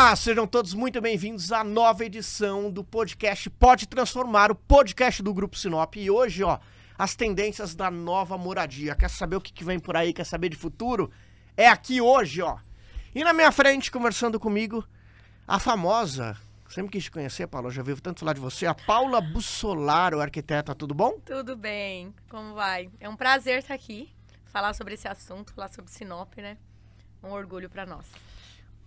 Olá, sejam todos muito bem-vindos à nova edição do podcast Pode Transformar, o podcast do Grupo Sinop. E hoje, as tendências da nova moradia. Quer saber o que vem por aí, quer saber de futuro? É aqui hoje, E na minha frente, conversando comigo, a famosa, sempre quis te conhecer, Paula, já vivo tanto falar de você, a Paula Bussolaro, arquiteta, tudo bom? Tudo bem, como vai? É um prazer estar aqui, falar sobre esse assunto, falar sobre Sinop, né? Um orgulho para nós.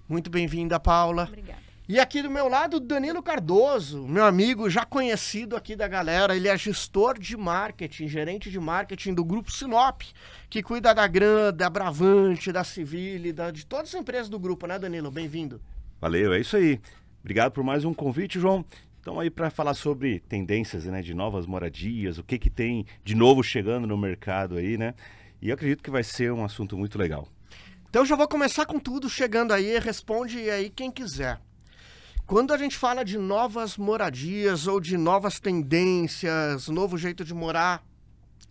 Muito bem-vinda, Paula. Obrigada. E aqui do meu lado, Danilo Cardoso, meu amigo já conhecido aqui da galera. Ele é gestor de marketing, gerente de marketing do Grupo Sinop, que cuida da Gran, da Bravante, da Civile, de todas as empresas do grupo, né, Danilo? Bem-vindo. Valeu, é isso aí. Obrigado por mais um convite, João. Então aí para falar sobre tendências, né, de novas moradias, o que tem de novo chegando no mercado aí, né? E eu acredito que vai ser um assunto muito legal. Então já vou começar com tudo chegando aí, responde aí quem quiser. Quando a gente fala de novas moradias ou de novas tendências, novo jeito de morar,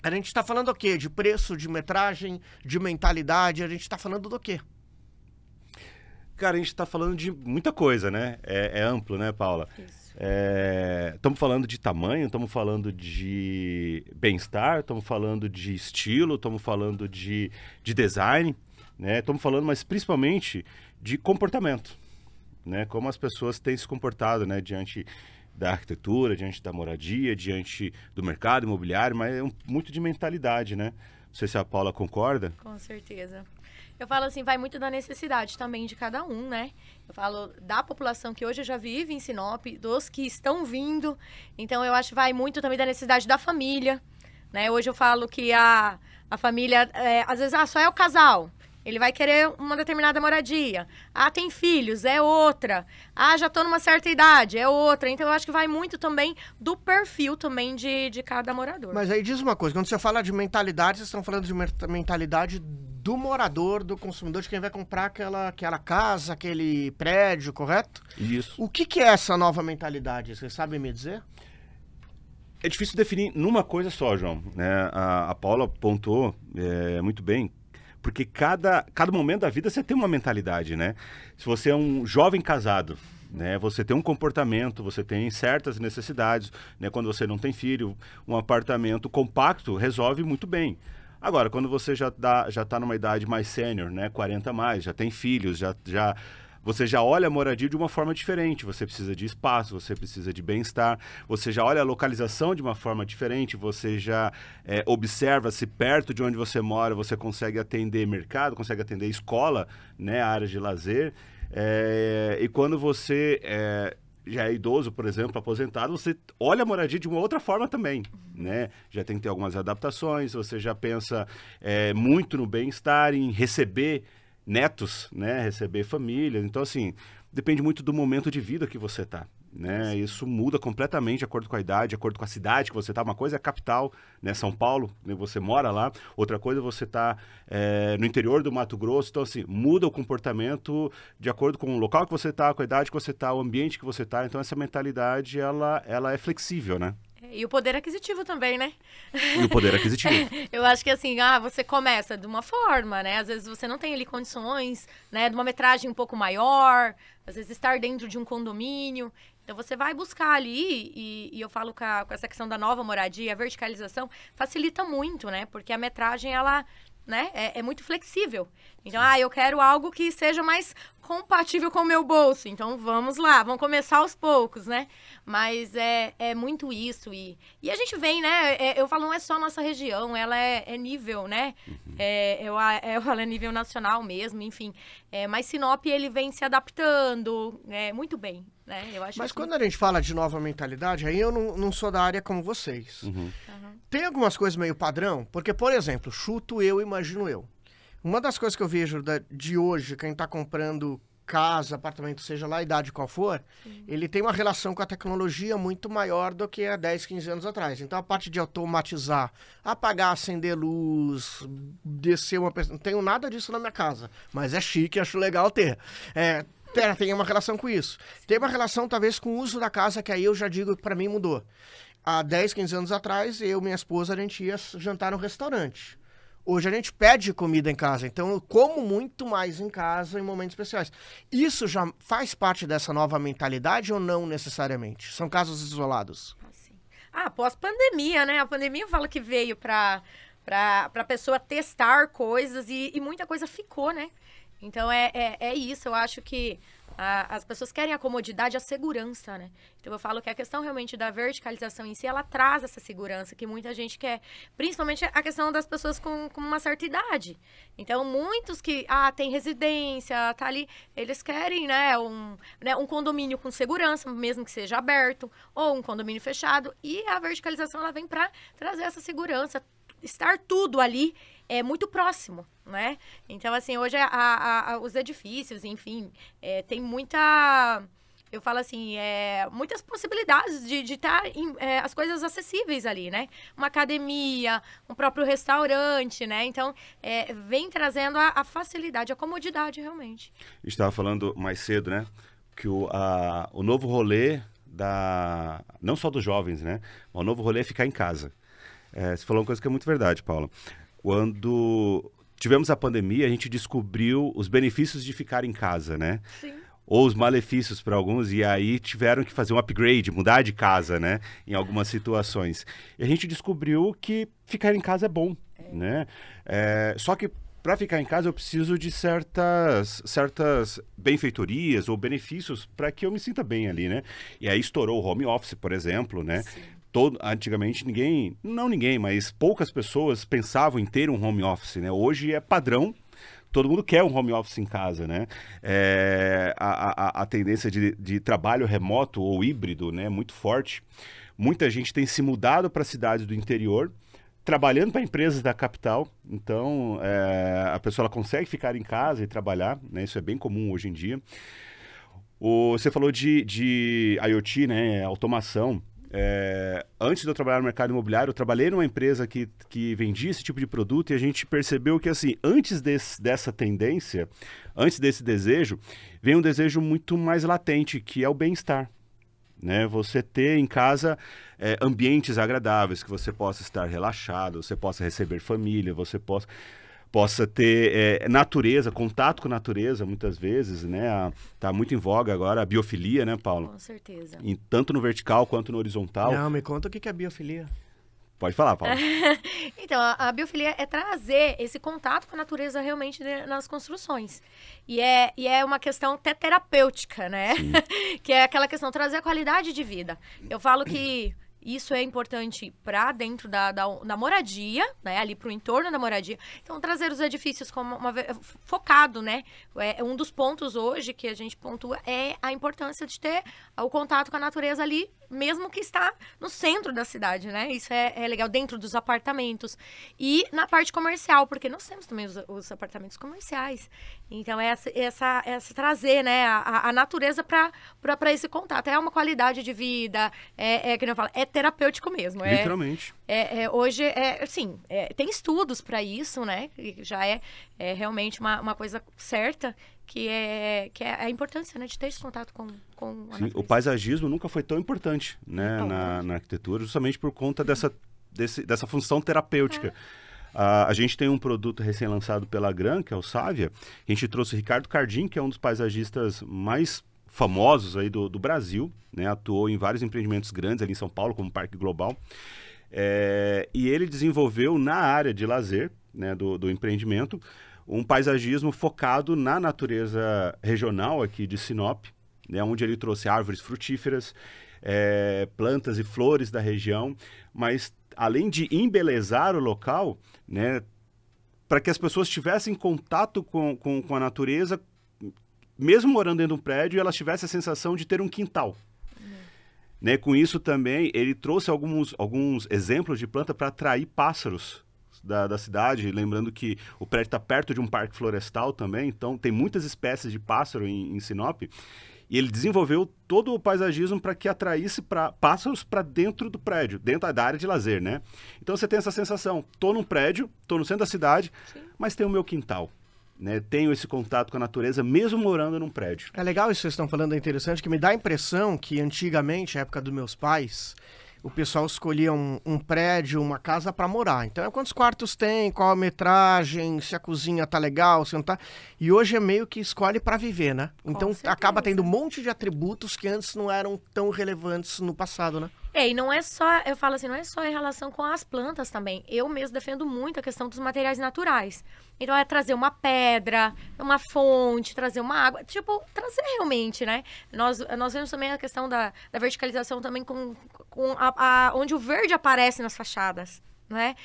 a gente está falando o quê? De preço, de metragem, de mentalidade, a gente está falando do quê? Cara, a gente está falando de muita coisa, né? É amplo, né, Paula? Isso. Estamos falando de tamanho, estamos falando de bem-estar, estamos falando de estilo, estamos falando de design, né? Estamos falando, mas principalmente de comportamento, né? Como as pessoas têm se comportado, né? Diante da arquitetura, diante da moradia, diante do mercado imobiliário, mas muito de mentalidade, né? Não sei se a Paula concorda. Com certeza. Eu falo assim, vai muito da necessidade também de cada um, né? Eu falo da população que hoje já vive em Sinop, dos que estão vindo. Então, eu acho que vai muito também da necessidade da família, né? Hoje eu falo que a família, às vezes, só é o casal. Ele vai querer uma determinada moradia. Tem filhos, é outra. Já estou numa certa idade, é outra. Então, eu acho que vai muito também do perfil também de cada morador. Mas aí diz uma coisa, quando você fala de mentalidade, vocês estão falando de mentalidade do morador, do consumidor, de quem vai comprar aquela casa, aquele prédio, correto? Isso. O que é essa nova mentalidade? Vocês sabem me dizer? É difícil definir numa coisa só, João, né? A Paula pontuou muito bem, porque cada momento da vida você tem uma mentalidade, né? Se você é um jovem casado, né, você tem um comportamento, você tem certas necessidades, né? Quando você não tem filho, um apartamento compacto resolve muito bem. Agora, quando você já está numa idade mais sênior, né, 40 a mais, já tem filhos, você já olha a moradia de uma forma diferente. Você precisa de espaço, você precisa de bem-estar, você já olha a localização de uma forma diferente, você já observa se perto de onde você mora você consegue atender mercado, consegue atender escola, né, áreas de lazer. E quando você já é idoso, por exemplo, aposentado, você olha a moradia de uma outra forma também, né? Já tem que ter algumas adaptações, você já pensa muito no bem-estar, em receber netos, né? Receber família. Então, assim, depende muito do momento de vida que você está, né? Isso muda completamente de acordo com a idade, de acordo com a cidade que você está. Uma coisa é a capital, né? São Paulo, né? Você mora lá. Outra coisa é você tá no interior do Mato Grosso. Então, assim, muda o comportamento de acordo com o local que você está, com a idade que você está, o ambiente que você está. Então, essa mentalidade, ela é flexível, né? E o poder aquisitivo também, né? E o poder aquisitivo. Eu acho que assim, você começa de uma forma, né? Às vezes você não tem ali condições, né? De uma metragem um pouco maior, às vezes estar dentro de um condomínio. Então você vai buscar ali, e eu falo com essa questão da nova moradia, a verticalização, facilita muito, né? Porque a metragem, ela, né, é muito flexível. Então, eu quero algo que seja mais compatível com o meu bolso. Então, vamos lá, vamos começar aos poucos, né? Mas é muito isso. E a gente vem, né? Eu falo, não é só a nossa região, ela é nível, né? Eu falo, é nível nacional mesmo, enfim. Mas Sinop, ele vem se adaptando muito bem, né? Eu acho. Mas quando a gente fala de nova mentalidade, aí eu não sou da área como vocês. Tem algumas coisas meio padrão? Porque, por exemplo, chuto eu, imagino eu. Uma das coisas que eu vejo de hoje, quem está comprando casa, apartamento, seja lá a idade qual for, ele tem uma relação com a tecnologia muito maior do que há 10, 15 anos atrás. Então, a parte de automatizar, apagar, acender luz, descer uma pessoa... Não tenho nada disso na minha casa, mas é chique, acho legal ter. Tem uma relação com isso. Tem uma relação, talvez, com o uso da casa, que aí eu já digo que para mim mudou. Há 10, 15 anos atrás, eu e minha esposa, a gente ia jantar no restaurante. Hoje a gente pede comida em casa, então eu como muito mais em casa em momentos especiais. Isso já faz parte dessa nova mentalidade ou não necessariamente? São casos isolados? Pós-pandemia, né? A pandemia eu falo que veio para a pessoa testar coisas e muita coisa ficou, né? Então é isso, eu acho que as pessoas querem a comodidade, a segurança, né? Então eu falo que a questão realmente da verticalização em si, ela traz essa segurança que muita gente quer. Principalmente a questão das pessoas com uma certa idade. Então muitos que tem residência, tá ali, eles querem, né, um condomínio com segurança, mesmo que seja aberto, ou um condomínio fechado. E a verticalização, ela vem para trazer essa segurança, estar tudo ali é muito próximo, né? Então, assim, hoje os edifícios, enfim, tem muita... Eu falo assim, muitas possibilidades de estar as coisas acessíveis ali, né? Uma academia, um próprio restaurante, né? Então, vem trazendo a facilidade, a comodidade, realmente. A gente estava falando mais cedo, né? Que o novo rolê não só dos jovens, né? O novo rolê é ficar em casa. Você falou uma coisa que é muito verdade, Paula. Quando tivemos a pandemia, a gente descobriu os benefícios de ficar em casa, né? Sim. Ou os malefícios para alguns, e aí tiveram que fazer um upgrade, mudar de casa, né? Em algumas situações. E a gente descobriu que ficar em casa é bom, né? Só que para ficar em casa eu preciso de certas benfeitorias ou benefícios para que eu me sinta bem ali, né? E aí estourou o home office, por exemplo, né? Sim. Antigamente mas poucas pessoas pensavam em ter um home office, né? Hoje é padrão, todo mundo quer um home office em casa, né? A tendência de trabalho remoto ou híbrido, né, muito forte. Muita gente tem se mudado para cidades do interior, trabalhando para empresas da capital. Então, a pessoa ela consegue ficar em casa e trabalhar, né? Isso é bem comum hoje em dia. Você falou de IoT, né? Automação. Antes de eu trabalhar no mercado imobiliário, eu trabalhei numa empresa que vendia esse tipo de produto e a gente percebeu que, assim, antes dessa tendência, antes desse desejo, vem um desejo muito mais latente, que é o bem-estar, né? Você ter em casa ambientes agradáveis, que você possa estar relaxado, você possa receber família, você possa ter natureza, contato com a natureza, muitas vezes, né? Tá muito em voga agora a biofilia, né, Paulo? Com certeza. Tanto no vertical quanto no horizontal. Não, me conta o que é biofilia. Pode falar, Paulo. Então, a biofilia é trazer esse contato com a natureza realmente nas construções. E é uma questão até terapêutica, né? Que é aquela questão, trazer a qualidade de vida. Eu falo que isso é importante para dentro da moradia, né? Ali para o entorno da moradia. Então, trazer os edifícios como focado, né? Um dos pontos hoje que a gente pontua é a importância de ter o contato com a natureza ali, mesmo que está no centro da cidade, né? Isso é legal, dentro dos apartamentos. E na parte comercial, porque nós temos também os apartamentos comerciais. Então, essa trazer, né, a natureza para esse contato. É uma qualidade de vida, que eu falo, é terapêutico mesmo. Literalmente. Hoje, assim, tem estudos para isso, né? Já é realmente uma coisa certa, que é a importância, né, de ter esse contato com a natureza. O paisagismo nunca foi tão importante, né, na arquitetura, justamente por conta dessa função terapêutica. A gente tem um produto recém-lançado pela Gran, que é o Sávia. A gente trouxe o Ricardo Cardim, que é um dos paisagistas mais famosos aí do Brasil, né? Atuou em vários empreendimentos grandes ali em São Paulo, como Parque Global. E ele desenvolveu na área de lazer, né, do empreendimento, um paisagismo focado na natureza regional aqui de Sinop, né, onde ele trouxe árvores frutíferas, plantas e flores da região, mas além de embelezar o local, né, para que as pessoas tivessem contato com a natureza, mesmo morando dentro de um prédio, elas tivessem a sensação de ter um quintal. Né, com isso também, ele trouxe alguns exemplos de planta para atrair pássaros da cidade, lembrando que o prédio está perto de um parque florestal também, então tem muitas espécies de pássaro em Sinop, e ele desenvolveu todo o paisagismo para que atraísse pássaros para dentro do prédio, dentro da área de lazer, né? Então você tem essa sensação, estou num prédio, estou no centro da cidade, mas tenho o meu quintal. Né, tenho esse contato com a natureza, mesmo morando num prédio. É legal isso que vocês estão falando, é interessante, que me dá a impressão que antigamente, na época dos meus pais, o pessoal escolhia um prédio, uma casa para morar. Então é quantos quartos tem, qual a metragem, se a cozinha tá legal, se não tá. E hoje é meio que escolhe para viver, né? Então acaba tendo um monte de atributos que antes não eram tão relevantes no passado, né? E não é só, eu falo assim, não é só em relação com as plantas também. Eu mesmo defendo muito a questão dos materiais naturais. Então é trazer uma pedra, uma fonte, trazer uma água, tipo, trazer realmente, né? Nós vemos também a questão da verticalização também com onde o verde aparece nas fachadas. Né?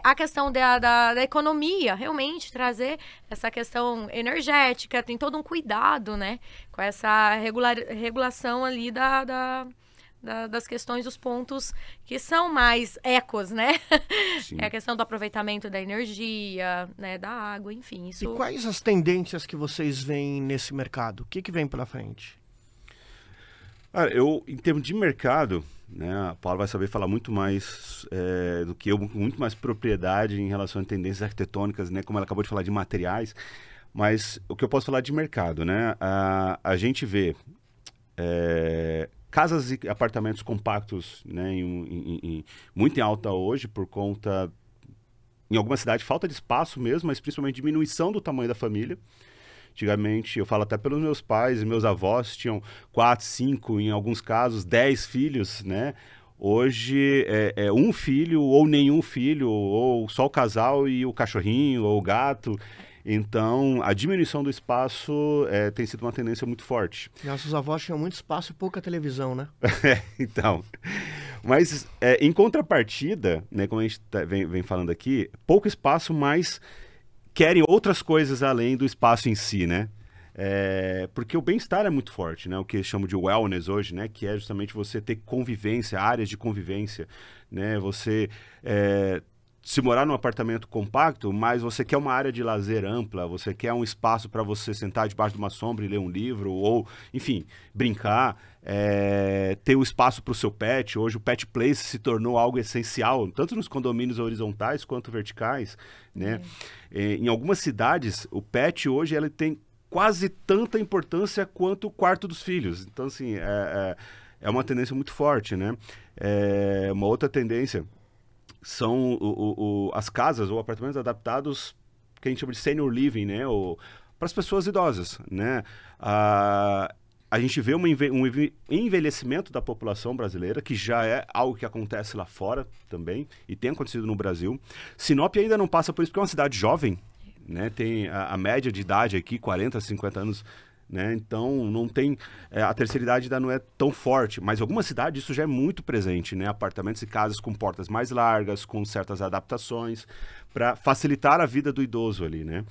A questão da economia, realmente, trazer essa questão energética, tem todo um cuidado, né? Com essa regulação ali das questões dos pontos que são mais ecos, né? Sim. É a questão do aproveitamento da energia, né? Da água, enfim. Isso... E quais as tendências que vocês veem nesse mercado? O que vem pela frente? Em termos de mercado, né, a Paula vai saber falar muito mais do que eu, com muito mais propriedade em relação a tendências arquitetônicas, né? Como ela acabou de falar de materiais. Mas o que eu posso falar de mercado, né? A gente vê... casas e apartamentos compactos, né, muito em alta hoje por conta, em alguma cidade, falta de espaço mesmo, mas principalmente diminuição do tamanho da família. Antigamente, eu falo até pelos meus pais e meus avós, tinham 4, 5, em alguns casos, 10 filhos, né? Hoje é um filho ou nenhum filho, ou só o casal e o cachorrinho ou o gato. Então, a diminuição do espaço tem sido uma tendência muito forte. Nossos avós tinham muito espaço e pouca televisão, né? Então, mas em contrapartida, né, como a gente vem falando aqui, pouco espaço, mas querem outras coisas além do espaço em si, né? Porque o bem-estar é muito forte, né? O que eles chamam de wellness hoje, né? Que é justamente você ter convivência, áreas de convivência, né? Você... se morar num apartamento compacto, mas você quer uma área de lazer ampla, você quer um espaço para você sentar debaixo de uma sombra e ler um livro, ou, enfim, brincar, ter o espaço para o seu pet. Hoje o pet place se tornou algo essencial, tanto nos condomínios horizontais quanto verticais, né? Em algumas cidades, o pet hoje ele tem quase tanta importância quanto o quarto dos filhos. Então, assim, é uma tendência muito forte, né? Uma outra tendência... são as casas ou apartamentos adaptados que a gente chama de senior living, né? Para as pessoas idosas, né? A gente vê um envelhecimento da população brasileira, que já é algo que acontece lá fora também, e tem acontecido no Brasil. Sinop ainda não passa por isso, porque é uma cidade jovem, né? Tem a média de idade aqui, 40, 50 anos, né? Então, não tem... a terceira idade ainda não é tão forte, mas em algumas cidades isso já é muito presente, né? Apartamentos e casas com portas mais largas, com certas adaptações, para facilitar a vida do idoso ali, né?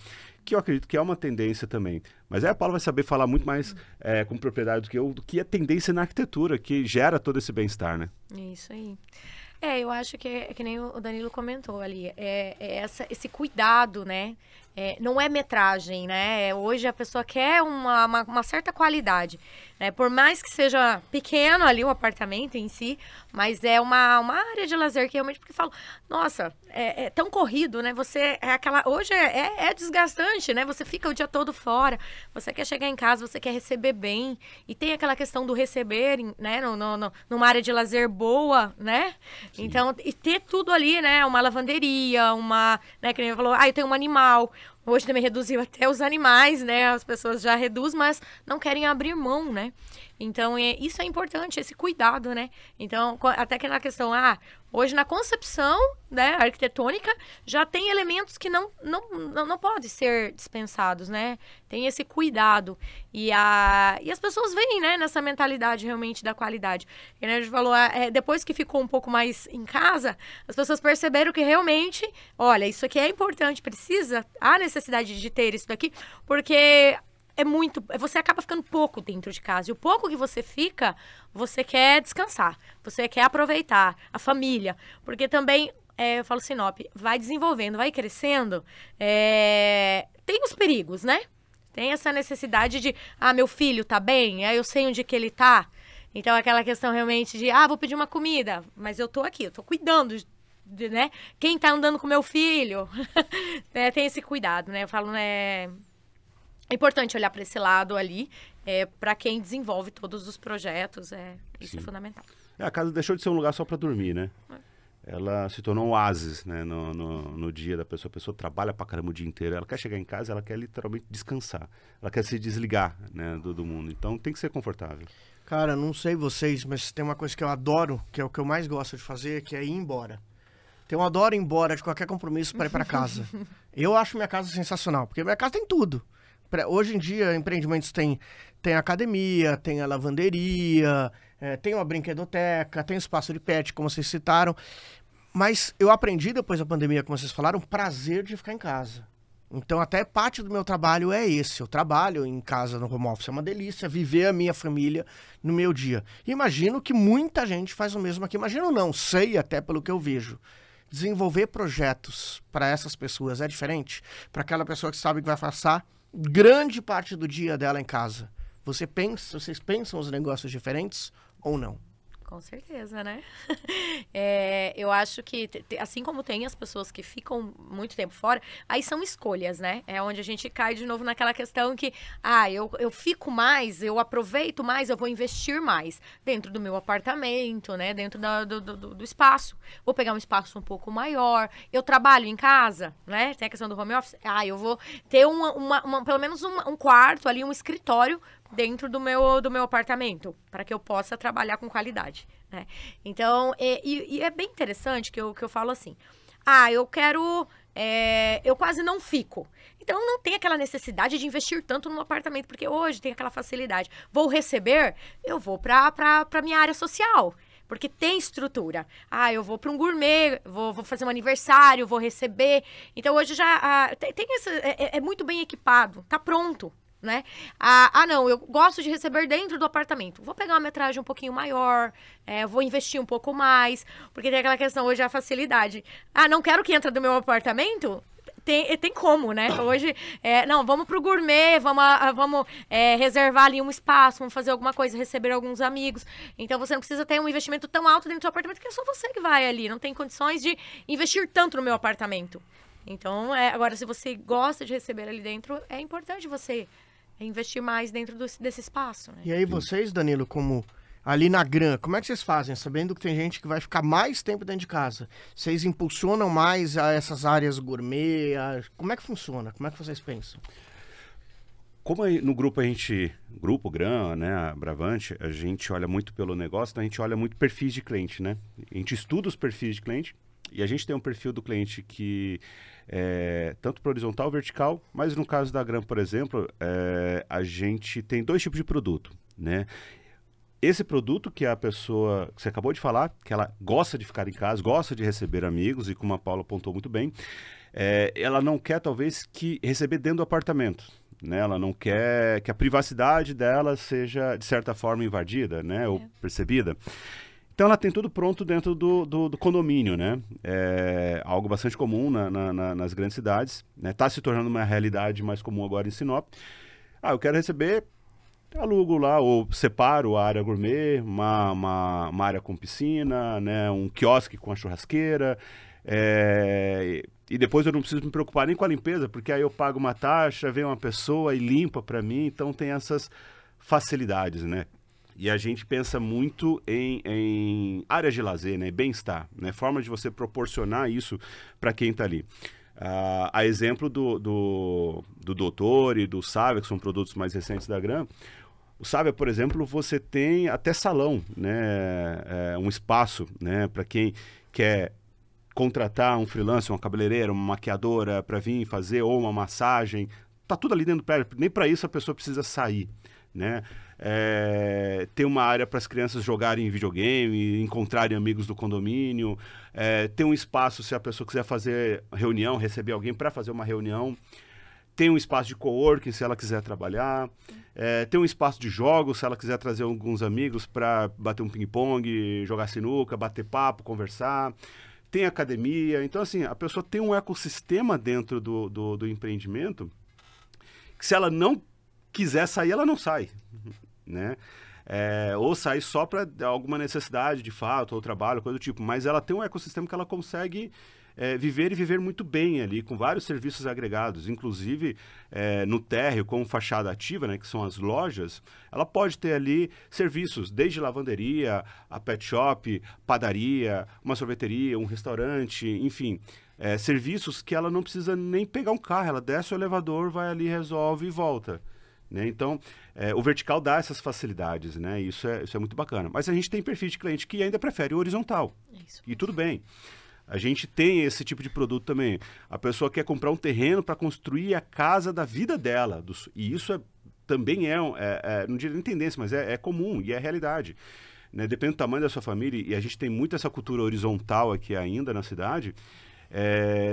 Que eu acredito que é uma tendência também. Mas aí a Paula vai saber falar muito mais com propriedade do que eu, do que é tendência na arquitetura, que gera todo esse bem-estar, né? Isso aí. Eu acho que é que nem o Danilo comentou ali, esse cuidado, né? Não é metragem, né? Hoje a pessoa quer uma certa qualidade, né? Por mais que seja pequeno ali o apartamento em si, mas é uma área de lazer que realmente, porque eu falo, nossa, é tão corrido, né? Você hoje é desgastante, né? Você fica o dia todo fora, você quer chegar em casa, você quer receber bem, e tem aquela questão do receber, né? Numa área de lazer boa, né? Sim. Então, e ter tudo ali, né? Uma lavanderia, né? Que nem eu falou, eu tenho um animal. Hoje também reduziu até os animais, né? As pessoas já reduzem, mas não querem abrir mão, né? Então, isso é importante, esse cuidado, né? Então, até que na questão, hoje na concepção, né, arquitetônica, já tem elementos que não podem ser dispensados, né? Tem esse cuidado. E as pessoas veem, né, nessa mentalidade realmente da qualidade. E, né, a gente falou, depois que ficou um pouco mais em casa, as pessoas perceberam que realmente, olha, isso aqui é importante, há necessidade de ter isso daqui, porque... você acaba ficando pouco dentro de casa. E o pouco que você fica, você quer descansar. Você quer aproveitar a família. Porque também, eu falo Sinop, vai desenvolvendo, vai crescendo. Tem os perigos, né? Tem essa necessidade de, meu filho tá bem? Eu sei onde que ele tá. Então, aquela questão realmente de, vou pedir uma comida. Mas eu tô aqui, eu tô cuidando né? Quem tá andando com meu filho? Tem esse cuidado, né? Eu falo, né... É importante olhar para esse lado ali, para quem desenvolve todos os projetos, isso Sim. É fundamental. A casa deixou de ser um lugar só para dormir, né? Ela se tornou um oásis, né, no dia da pessoa. A pessoa trabalha pra caramba o dia inteiro. Ela quer chegar em casa, ela quer literalmente descansar. Ela quer se desligar, né, do mundo. Então tem que ser confortável. Cara, não sei vocês, mas tem uma coisa que eu adoro, que é o que eu mais gosto de fazer, que é ir embora. Então eu adoro ir embora de qualquer compromisso para ir para casa. Eu acho minha casa sensacional, porque minha casa tem tudo. Hoje em dia, empreendimentos tem academia, tem a lavanderia, tem uma brinquedoteca, tem espaço de pet, como vocês citaram. Mas eu aprendi depois da pandemia, como vocês falaram, o prazer de ficar em casa. Então, até parte do meu trabalho é esse. Eu trabalho em casa no home office. É uma delícia viver a minha família no meu dia. E imagino que muita gente faz o mesmo aqui. Imagino não, sei até pelo que eu vejo. Desenvolver projetos para essas pessoas é diferente? Para aquela pessoa que sabe que vai passar grande parte do dia dela em casa. Vocês pensam os negócios diferentes ou não? Com certeza, né? Eu acho que, assim como tem as pessoas que ficam muito tempo fora, aí são escolhas, né? É onde a gente cai de novo naquela questão que, eu fico mais, eu aproveito mais, eu vou investir mais dentro do meu apartamento, né? Dentro do espaço. Vou pegar um espaço um pouco maior. Eu trabalho em casa, né? Tem a questão do home office. Eu vou ter pelo menos um quarto ali, um escritório dentro do meu apartamento, para que eu possa trabalhar com qualidade, né? Então, é bem interessante que eu falo assim, eu quero, eu quase não fico. Então, não tem aquela necessidade de investir tanto num apartamento, porque hoje tem aquela facilidade. Vou receber, eu vou para minha área social, porque tem estrutura. Eu vou para um gourmet, vou fazer um aniversário, vou receber. Então, hoje já tem é muito bem equipado, tá pronto, né? Não, eu gosto de receber dentro do apartamento. Vou pegar uma metragem um pouquinho maior, vou investir um pouco mais, porque tem aquela questão hoje, a facilidade. Não quero que entre do meu apartamento? Tem como, né? Hoje, não, vamos pro gourmet, vamos reservar ali um espaço, vamos fazer alguma coisa, receber alguns amigos. Então, você não precisa ter um investimento tão alto dentro do seu apartamento, que é só você que vai ali. Não tem condições de investir tanto no meu apartamento. Então, agora, se você gosta de receber ali dentro, é importante você investir mais dentro desse espaço, né? E aí vocês, Danilo, como ali na Gran, como é que vocês fazem? Sabendo que tem gente que vai ficar mais tempo dentro de casa. Vocês impulsionam mais a essas áreas gourmet? Como é que funciona? Como é que vocês pensam? Como no grupo Grupo Gran, né, a Bravante, a gente olha muito pelo negócio, então a gente olha muito perfis de cliente, né? A gente estuda os perfis de cliente. E a gente tem um perfil do cliente que é tanto para horizontal ou vertical, mas no caso da Gran, por exemplo, a gente tem 2 tipos de produto, né? Esse produto que a pessoa, que você acabou de falar, que ela gosta de ficar em casa, gosta de receber amigos, e como a Paula apontou muito bem, ela não quer, talvez, que receber dentro do apartamento, né? Ela não quer que a privacidade dela seja, de certa forma, invadida, né? Ou percebida. Então, ela tem tudo pronto dentro do condomínio, né? É algo bastante comum nas grandes cidades, né? Está se tornando uma realidade mais comum agora em Sinop. Eu quero receber, alugo lá, ou separo a área gourmet, uma área com piscina, né? Um quiosque com a churrasqueira. E depois eu não preciso me preocupar nem com a limpeza, porque aí eu pago uma taxa, vem uma pessoa e limpa para mim. Então, tem essas facilidades, né? E a gente pensa muito em áreas de lazer, né? Bem-estar, né? Forma de você proporcionar isso para quem está ali. A exemplo do Doutor e do Sávia, que são produtos mais recentes da Gran. O Sávia, por exemplo, você tem até salão, né? Um espaço, né? Para quem quer contratar um freelancer, uma cabeleireira, uma maquiadora para vir fazer, ou uma massagem. Tá tudo ali dentro do prédio. Nem para isso a pessoa precisa sair, né? Tem uma área para as crianças jogarem videogame, encontrarem amigos do condomínio, tem um espaço se a pessoa quiser fazer reunião, receber alguém para fazer uma reunião, tem um espaço de coworking se ela quiser trabalhar, tem um espaço de jogos se ela quiser trazer alguns amigos para bater um ping-pong, jogar sinuca, bater papo, conversar, tem academia. Então, assim, a pessoa tem um ecossistema dentro do empreendimento que, se ela não quiser sair, ela não sai, né? Ou sair só para alguma necessidade de fato, ou trabalho, coisa do tipo, mas ela tem um ecossistema que ela consegue viver e viver muito bem ali, com vários serviços agregados, inclusive no térreo, com fachada ativa, né, que são as lojas, ela pode ter ali serviços, desde lavanderia, a pet shop, padaria, uma sorveteria, um restaurante, enfim, serviços que ela não precisa nem pegar um carro, ela desce o elevador, vai ali, resolve e volta. Né? Então, o vertical dá essas facilidades, né? Isso é muito bacana. Mas a gente tem perfil de cliente que ainda prefere o horizontal. Isso. E tudo bem. A gente tem esse tipo de produto também. A pessoa quer comprar um terreno para construir a casa da vida dela. E isso também não diria nem tendência, mas é comum e é realidade. Né? Depende do tamanho da sua família, e a gente tem muito essa cultura horizontal aqui ainda na cidade,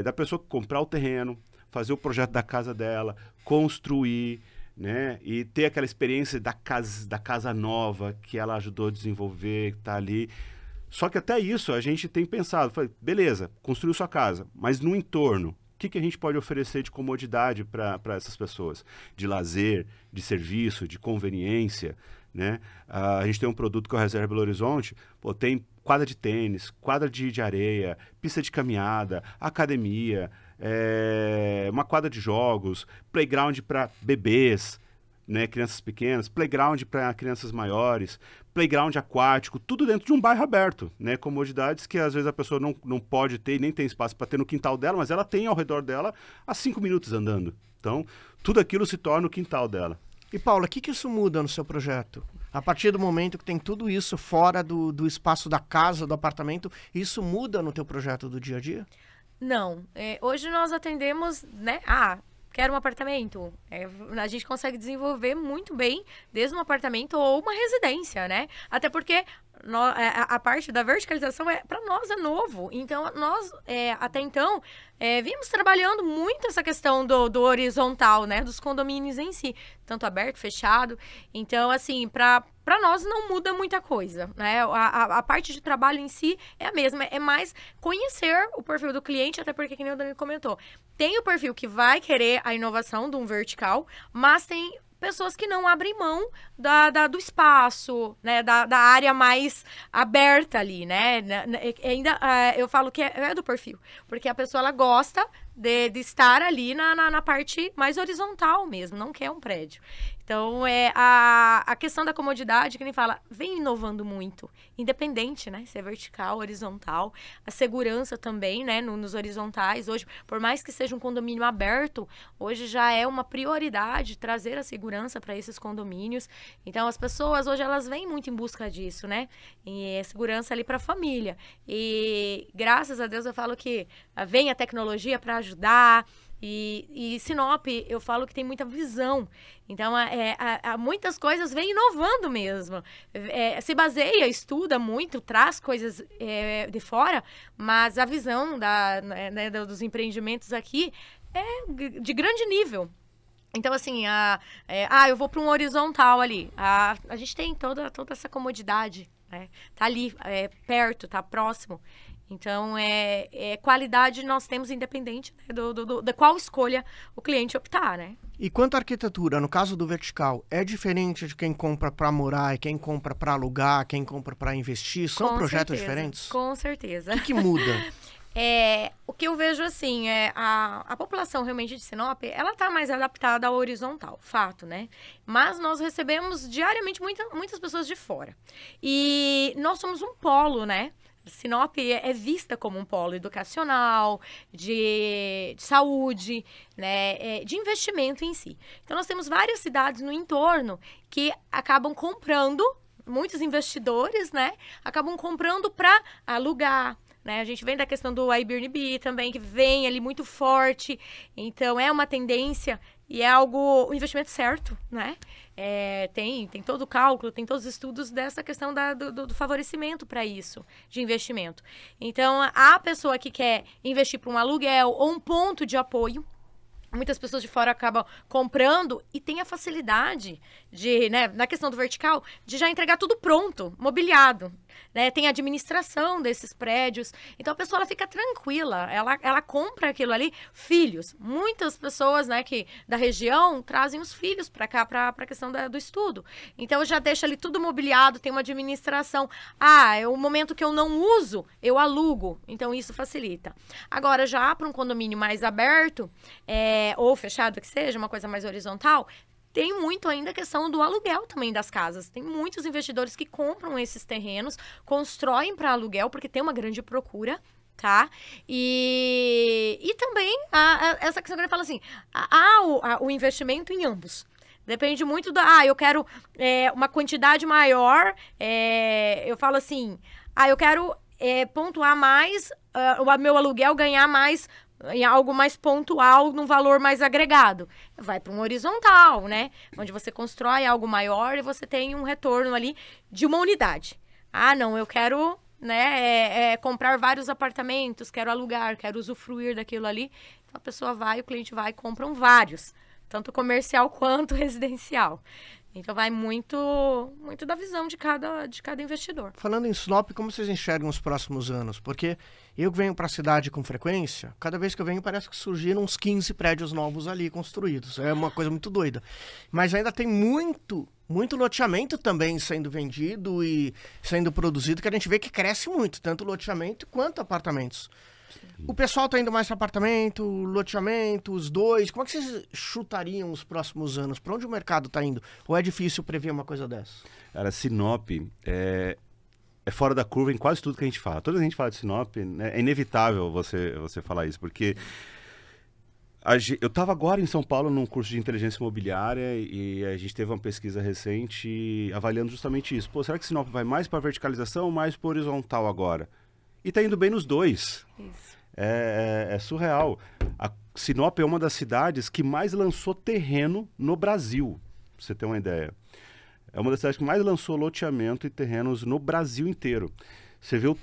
da pessoa comprar o terreno, fazer o projeto da casa dela, construir, né? E ter aquela experiência da casa nova que ela ajudou a desenvolver, que está ali. Só que até isso a gente tem pensado, beleza, construiu sua casa, mas no entorno, o que a gente pode oferecer de comodidade para essas pessoas? De lazer, de serviço, de conveniência, né? A gente tem um produto que é o Reserva Belo Horizonte, tem quadra de tênis, quadra de areia, pista de caminhada, academia, uma quadra de jogos, playground para bebês, né, crianças pequenas, playground para crianças maiores, playground aquático, tudo dentro de um bairro aberto, né, comodidades que às vezes a pessoa não pode ter e nem tem espaço para ter no quintal dela, mas ela tem ao redor dela a 5 minutos andando. Então, tudo aquilo se torna o quintal dela. E Paula, o que isso muda no seu projeto? A partir do momento que tem tudo isso fora do espaço da casa, do apartamento, isso muda no teu projeto do dia a dia? Não. Hoje nós atendemos, né? Quero um apartamento. A gente consegue desenvolver muito bem desde um apartamento ou uma residência, né? Até porque a parte da verticalização para nós é novo. Então, nós, até então, vimos trabalhando muito essa questão do horizontal, né? Dos condomínios em si. Tanto aberto, fechado. Então, assim, para nós não muda muita coisa, né? A parte de trabalho em si é a mesma. É mais conhecer o perfil do cliente, até porque, como o Danilo comentou, tem o perfil que vai querer a inovação de um vertical, mas tem pessoas que não abrem mão do espaço, né? Da área mais aberta ali, né? Ainda eu falo que é do perfil, porque a pessoa ela gosta de estar ali na parte mais horizontal mesmo, não quer um prédio. Então, a questão da comodidade, que nem fala, vem inovando muito, independente, né? Se é vertical, horizontal, a segurança também, né? Nos horizontais, hoje, por mais que seja um condomínio aberto, hoje já é uma prioridade trazer a segurança para esses condomínios. Então, as pessoas hoje, elas vêm muito em busca disso, né? E a segurança ali para a família. E, graças a Deus, eu falo que vem a tecnologia para ajudar. E Sinop, eu falo que tem muita visão. Então, muitas coisas vêm inovando mesmo. Se baseia, estuda muito, traz coisas de fora, mas a visão dos empreendimentos aqui é de grande nível. Então, assim, eu vou para um horizontal ali. A gente tem toda essa comodidade, né? Tá ali, perto, tá próximo. Então, qualidade nós temos independente, né, da qual escolha o cliente optar, né? E quanto à arquitetura, no caso do vertical, é diferente de quem compra para morar e quem compra para alugar, quem compra para investir? São projetos diferentes? Com certeza. O que muda? O que eu vejo assim, a população realmente de Sinop, ela tá mais adaptada ao horizontal, fato, né? Mas nós recebemos diariamente muitas pessoas de fora. E nós somos um polo, né? Sinop é vista como um polo educacional, de saúde, né, de investimento em si. Então, nós temos várias cidades no entorno que acabam comprando, muitos investidores, né, acabam comprando para alugar. Né? A gente vem da questão do Airbnb também, que vem ali muito forte. Então, é uma tendência e é o investimento certo, né? Tem todo o cálculo, tem todos os estudos dessa questão do favorecimento para isso, de investimento. Então, a pessoa que quer investir para um aluguel ou um ponto de apoio, muitas pessoas de fora acabam comprando e tem a facilidade de, né, na questão do vertical, de já entregar tudo pronto, mobiliado. né? Tem administração desses prédios. Então a pessoa ela fica tranquila, ela compra aquilo ali. Filhos, muitas pessoas, né, que da região trazem os filhos para cá para a questão do estudo. Então já deixa ali tudo mobiliado, tem uma administração. É o momento que eu não uso, eu alugo. Então isso facilita. Agora já para um condomínio mais aberto, ou fechado que seja, uma coisa mais horizontal, tem muito ainda a questão do aluguel também das casas. Tem muitos investidores que compram esses terrenos, constroem para aluguel, porque tem uma grande procura, tá? E também essa questão que ele fala assim, o investimento em ambos. Depende muito eu quero uma quantidade maior, eu falo assim, eu quero pontuar mais, o meu aluguel ganhar mais, em algo mais pontual, num valor mais agregado. Vai para um horizontal, né? Onde você constrói algo maior e você tem um retorno ali de uma unidade. Não, eu quero, né, comprar vários apartamentos, quero alugar, quero usufruir daquilo ali. Então a pessoa o cliente vai e compram vários, tanto comercial quanto residencial. Então vai muito da visão de cada investidor. Falando em Sinop, como vocês enxergam os próximos anos? Porque eu que venho para a cidade com frequência, cada vez que eu venho parece que surgiram uns 15 prédios novos ali construídos. É uma coisa muito doida. Mas ainda tem muito loteamento também sendo vendido e sendo produzido, que a gente vê que cresce muito, tanto loteamento quanto apartamentos. O pessoal tá indo mais para apartamento, loteamento, os dois. Como é que vocês chutariam os próximos anos? Para onde o mercado tá indo? Ou é difícil prever uma coisa dessa? Cara, Sinop é fora da curva em quase tudo que a gente fala. Toda a gente fala de Sinop, né? É inevitável você falar isso, porque eu estava agora em São Paulo num curso de inteligência imobiliária e a gente teve uma pesquisa recente avaliando justamente isso. Será que Sinop vai mais para verticalização ou mais para horizontal agora? E tá indo bem nos dois. Isso. É surreal. A Sinop é uma das cidades que mais lançou terreno no Brasil, pra você ter uma ideia. É uma das cidades que mais lançou loteamento e terrenos no Brasil inteiro. Você vê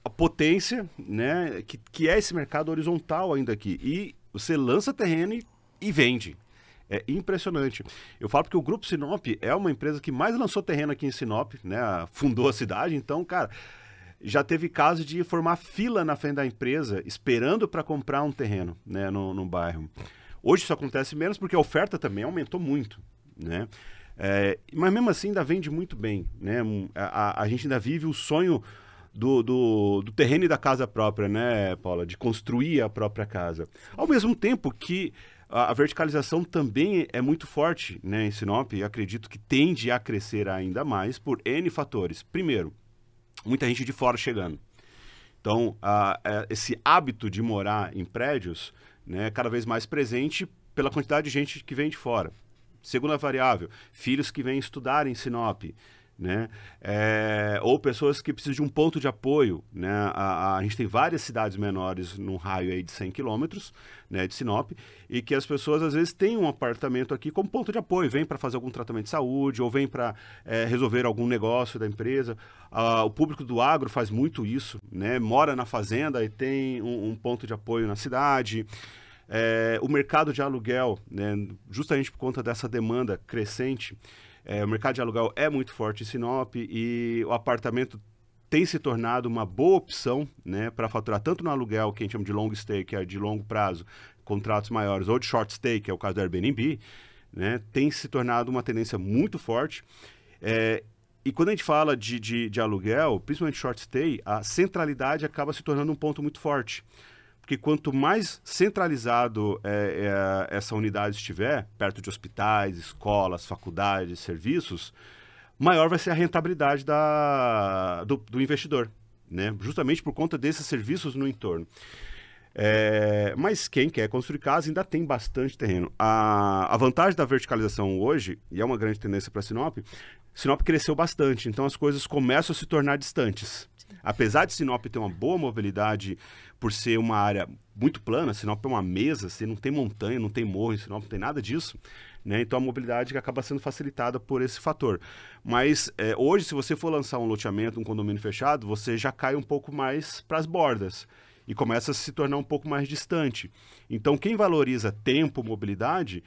a potência, né, que é esse mercado horizontal ainda aqui. E você lança terreno e vende. É impressionante. Eu falo porque o Grupo Sinop é uma empresa que mais lançou terreno aqui em Sinop, né, fundou a cidade. Então, cara, já teve caso de formar fila na frente da empresa esperando para comprar um terreno, né, no bairro. Hoje isso acontece menos porque a oferta também aumentou muito, né? Mas mesmo assim ainda vende muito bem, né? A gente ainda vive o sonho do terreno e da casa própria, né, Paula? De construir a própria casa. Ao mesmo tempo que a verticalização também é muito forte, né, em Sinop, e acredito que tende a crescer ainda mais por N fatores. Primeiro, muita gente de fora chegando. Então, esse hábito de morar em prédios, né, é cada vez mais presente pela quantidade de gente que vem de fora. Segunda variável, filhos que vêm estudar em Sinop, né? Ou pessoas que precisam de um ponto de apoio, né? A gente tem várias cidades menores num raio aí de 100 quilômetros, né, de Sinop, e que as pessoas às vezes têm um apartamento aqui como ponto de apoio, vem para fazer algum tratamento de saúde ou vem para resolver algum negócio da empresa. O público do agro faz muito isso, né? Mora na fazenda e tem um ponto de apoio na cidade. O mercado de aluguel, né, justamente por conta dessa demanda crescente, o mercado de aluguel é muito forte em Sinop e o apartamento tem se tornado uma boa opção, né, para faturar tanto no aluguel, que a gente chama de long stay, que é de longo prazo, contratos maiores, ou de short stay, que é o caso do Airbnb, né, tem se tornado uma tendência muito forte. E quando a gente fala de aluguel, principalmente short stay, a centralidade acaba se tornando um ponto muito forte. Porque quanto mais centralizado essa unidade estiver, perto de hospitais, escolas, faculdades, serviços, maior vai ser a rentabilidade do investidor, né? Justamente por conta desses serviços no entorno. Mas quem quer construir casa ainda tem bastante terreno. A vantagem da verticalização hoje, e é uma grande tendência para Sinop cresceu bastante, então as coisas começam a se tornar distantes. Apesar de Sinop ter uma boa mobilidade por ser uma área muito plana, Sinop é uma mesa, você não tem montanha, não tem morro, Sinop não tem nada disso, né? Então a mobilidade acaba sendo facilitada por esse fator. Mas hoje, se você for lançar um loteamento, um condomínio fechado, você já cai um pouco mais para as bordas e começa a se tornar um pouco mais distante. Então quem valoriza tempo, mobilidade,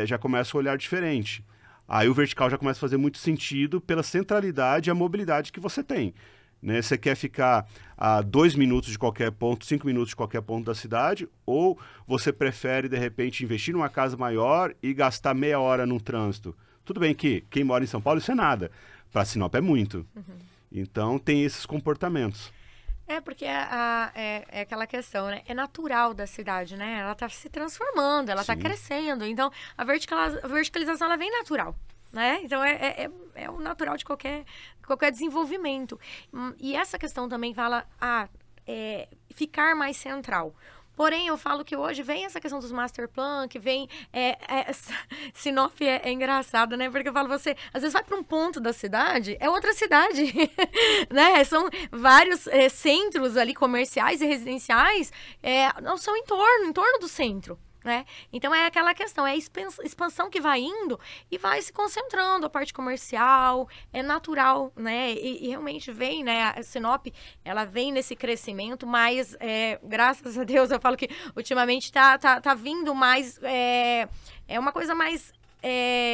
já começa a olhar diferente. Aí o vertical já começa a fazer muito sentido pela centralidade e a mobilidade que você tem. Né? Você quer ficar a 2 minutos de qualquer ponto, 5 minutos de qualquer ponto da cidade, ou você prefere, de repente, investir numa casa maior e gastar meia hora num trânsito? Tudo bem que quem mora em São Paulo, isso é nada. Para Sinop é muito. Então, tem esses comportamentos. Porque é aquela questão, né? É natural da cidade, né? Ela está se transformando, ela está crescendo. Então, a verticalização, ela vem natural, né? Então, é o natural de qualquer desenvolvimento. E essa questão também fala, ficar mais central. Porém, eu falo que hoje vem essa questão dos master plan, que vem... Sinop é engraçado, né? Porque eu falo, você às vezes vai para um ponto da cidade, é outra cidade, né? São vários centros ali comerciais e residenciais, não são em torno do centro. Né? Então é aquela questão, é a expansão que vai indo e vai se concentrando, a parte comercial, é natural, né? E realmente vem, né? A Sinop, ela vem nesse crescimento, mas graças a Deus, eu falo que ultimamente tá vindo mais, é uma coisa mais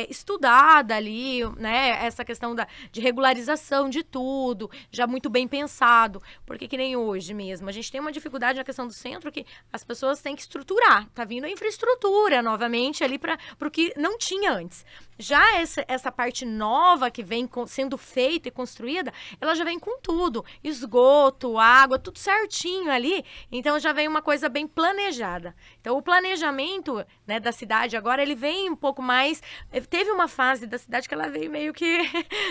estudada ali, né? Essa questão de regularização de tudo, já muito bem pensado, porque que nem hoje mesmo, a gente tem uma dificuldade na questão do centro que as pessoas têm que estruturar, tá vindo a infraestrutura novamente ali para o que não tinha antes. Já essa parte nova que vem sendo feita e construída, ela já vem com tudo, esgoto, água, tudo certinho ali, então já vem uma coisa bem planejada. Então o planejamento, né, da cidade agora, ele vem um pouco mais, teve uma fase da cidade que ela veio meio que,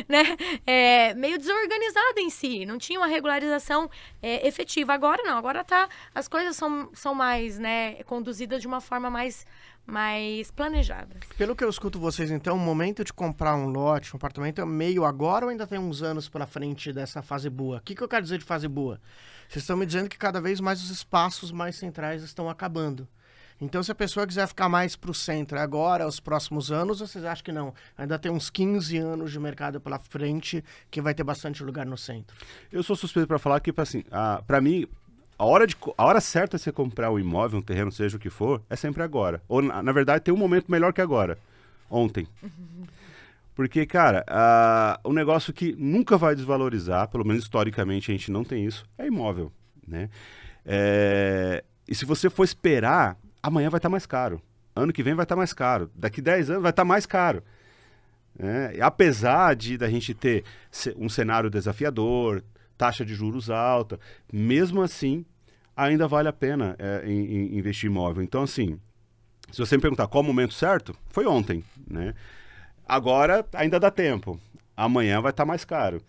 né, meio desorganizada em si, não tinha uma regularização efetiva. Agora não, agora as coisas são mais, né, conduzidas de uma forma mais planejada. Pelo que eu escuto vocês, então, o momento de comprar um lote, um apartamento, é meio agora ou ainda tem uns anos pela frente dessa fase boa? O que eu quero dizer de fase boa? Vocês estão me dizendo que cada vez mais os espaços mais centrais estão acabando. Então, se a pessoa quiser ficar mais para o centro agora, os próximos anos, vocês acham que não? Ainda tem uns 15 anos de mercado pela frente que vai ter bastante lugar no centro. Eu sou suspeito para falar que, assim, para mim, a hora certa de você comprar um imóvel, um terreno, seja o que for, é sempre agora. Ou, na verdade, tem um momento melhor que agora. Ontem. Porque, cara, o negócio que nunca vai desvalorizar, pelo menos historicamente a gente não tem isso, é imóvel, né? E se você for esperar, amanhã vai estar mais caro. Ano que vem vai estar mais caro. Daqui 10 anos vai estar mais caro. Apesar da gente ter um cenário desafiador, taxa de juros alta, mesmo assim, ainda vale a pena investir em imóvel. Então, assim, se você me perguntar qual o momento certo, foi ontem, né? Agora, ainda dá tempo. Amanhã vai estar mais caro.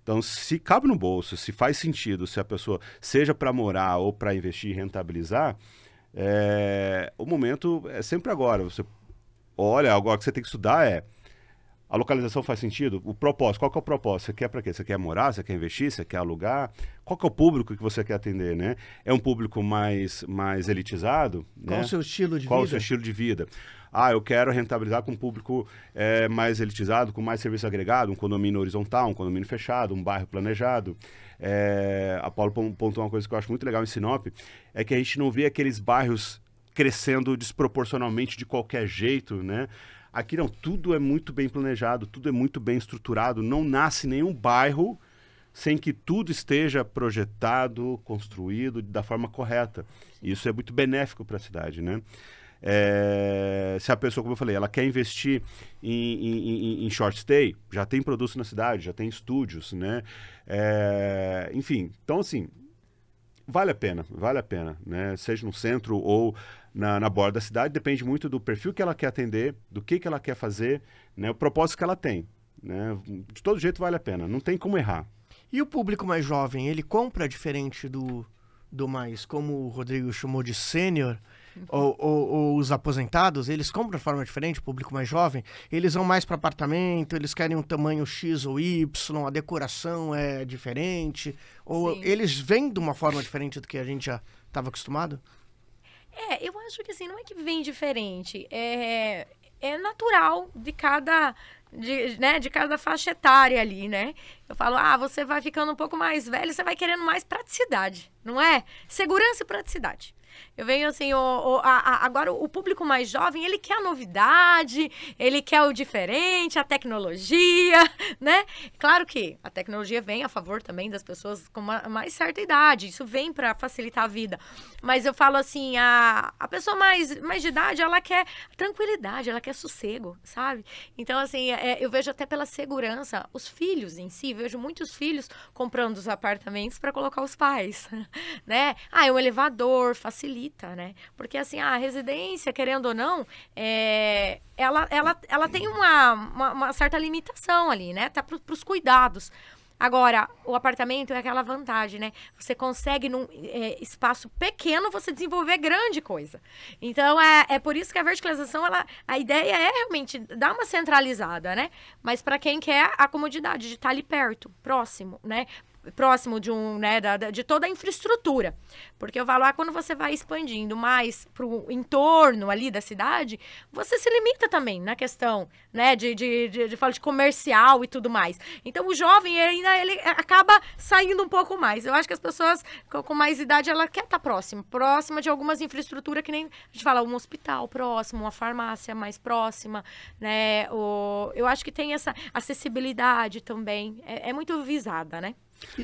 Então, se cabe no bolso, se faz sentido, se a pessoa, seja para morar ou para investir e rentabilizar, o momento é sempre agora. Você olha, agora que você tem que estudar a localização faz sentido? O propósito, qual que é o propósito? Você quer para quê? Você quer morar? Você quer investir? Você quer alugar? Qual que é o público que você quer atender, né? É um público mais elitizado? Qual, né? O seu estilo de vida? Qual o seu estilo de vida? Eu quero rentabilizar com um público mais elitizado, com mais serviço agregado, um condomínio horizontal, um condomínio fechado, um bairro planejado. A Paula pontuou uma coisa que eu acho muito legal em Sinop, é que a gente não vê aqueles bairros crescendo desproporcionalmente de qualquer jeito, né? Aqui não, tudo é muito bem planejado, tudo é muito bem estruturado, não nasce nenhum bairro sem que tudo esteja projetado, construído da forma correta. E isso é muito benéfico para a cidade, né? Se a pessoa, como eu falei, ela quer investir em short stay, já tem produtos na cidade, já tem estúdios, né? Enfim, então assim, vale a pena, né? Seja no centro ou na borda da cidade, depende muito do perfil que ela quer atender, do que ela quer fazer, né? O propósito que ela tem, né? De todo jeito vale a pena, não tem como errar. E o público mais jovem, ele compra diferente do mais, como o Rodrigo chamou de sênior, ou os aposentados, eles compram de forma diferente, o público mais jovem? Eles vão mais para apartamento, eles querem um tamanho X ou Y, a decoração é diferente, ou Sim. Eles vêm de uma forma diferente do que a gente já estava acostumado? Eu acho que assim, não é que vem diferente, é natural de cada faixa etária ali, né? Eu falo, você vai ficando um pouco mais velho, você vai querendo mais praticidade, não é? Segurança e praticidade. Eu venho assim, agora o público mais jovem, ele quer a novidade, ele quer o diferente, a tecnologia, né? Claro que a tecnologia vem a favor também das pessoas com mais certa idade, isso vem para facilitar a vida. Mas eu falo assim, a pessoa mais de idade, ela quer tranquilidade, ela quer sossego, sabe? Então, assim, eu vejo até pela segurança, os filhos em si, vejo muitos filhos comprando os apartamentos para colocar os pais, né? É um elevador, facilita, né? Porque, assim, a residência, querendo ou não, ela tem uma certa limitação ali, né? Tá para os cuidados. Agora, o apartamento é aquela vantagem, né? Você consegue, num espaço pequeno, você desenvolver grande coisa. Então, é por isso que a verticalização, a ideia é realmente dar uma centralizada, né? Mas para quem quer a comodidade de estar ali perto, próximo, né? Próximo de de toda a infraestrutura. Porque eu falo, quando você vai expandindo mais para o entorno ali da cidade, você se limita também na questão, né, de falar de comercial e tudo mais. Então, o jovem, ele acaba saindo um pouco mais. Eu acho que as pessoas com mais idade, ela quer estar próxima de algumas infraestruturas, que nem a gente fala, um hospital próximo, uma farmácia mais próxima, né, eu acho que tem essa acessibilidade também, é muito visada, né?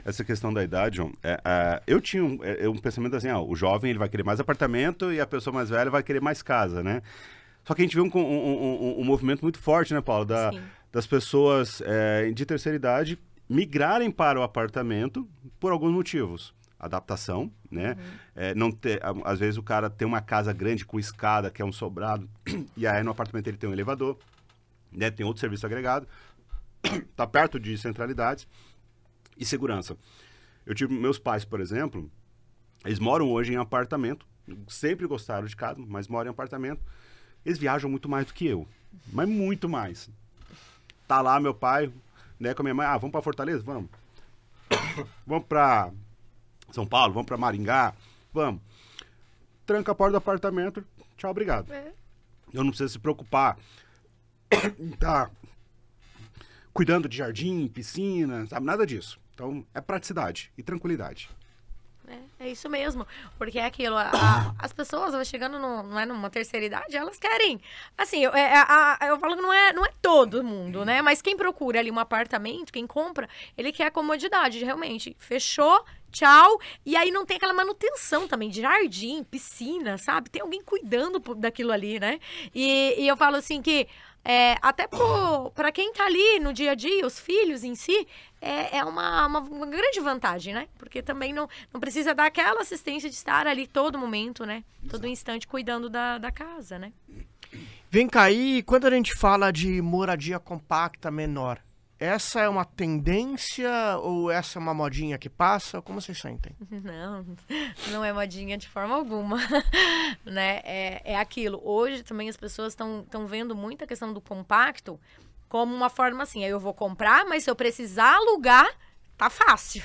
Essa questão da idade, João, eu tinha um pensamento assim, o jovem ele vai querer mais apartamento e a pessoa mais velha vai querer mais casa, né? Só que a gente vê um movimento muito forte, né, Paula, das pessoas de terceira idade migrarem para o apartamento por alguns motivos. Adaptação, né? Não ter, às vezes o cara tem uma casa grande com escada, que é um sobrado, e aí no apartamento ele tem um elevador, né? Tem outro serviço agregado, tá perto de centralidades. E segurança. Eu tive meus pais, por exemplo, eles moram hoje em apartamento, sempre gostaram de casa, mas moram em apartamento. Eles viajam muito mais do que eu, mas muito mais. Tá lá meu pai, né, com a minha mãe, vamos pra Fortaleza? Vamos. Vamos pra São Paulo, vamos pra Maringá, vamos. Tranca a porta do apartamento, tchau, obrigado. Eu não preciso se preocupar em estar cuidando de jardim, piscina, sabe, nada disso. Então, é praticidade e tranquilidade. É isso mesmo, porque é aquilo, as pessoas vão chegando numa terceira idade, elas querem, assim, eu falo que não é todo mundo, né, mas quem procura ali um apartamento, quem compra, ele quer a comodidade, realmente, fechou, tchau, e aí não tem aquela manutenção também de jardim, piscina, sabe, tem alguém cuidando daquilo ali, né, e eu falo assim que até para quem tá ali no dia a dia, os filhos em si, é uma grande vantagem, né? Porque também não precisa dar aquela assistência de estar ali todo momento, né? Todo instante cuidando da casa, né? Vem cá, e quando a gente fala de moradia compacta menor, essa é uma tendência ou essa é uma modinha que passa? Como vocês sentem? Não é modinha de forma alguma, né? É aquilo. Hoje também as pessoas estão vendo muito a questão do compacto como uma forma assim, eu vou comprar, mas se eu precisar alugar, tá fácil.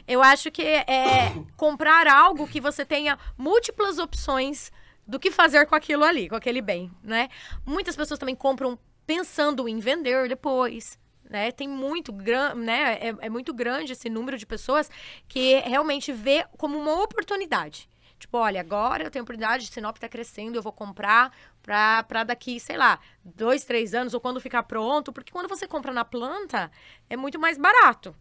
Eu acho que comprar algo que você tenha múltiplas opções do que fazer com aquilo ali, com aquele bem, né? Muitas pessoas também compram pensando em vender depois, né? Tem muito né? É muito grande esse número de pessoas que realmente vê como uma oportunidade. Tipo, olha, agora eu tenho oportunidade, Sinop tá crescendo, eu vou comprar pra daqui, sei lá, 2, 3 anos, ou quando ficar pronto, porque quando você compra na planta, é muito mais barato.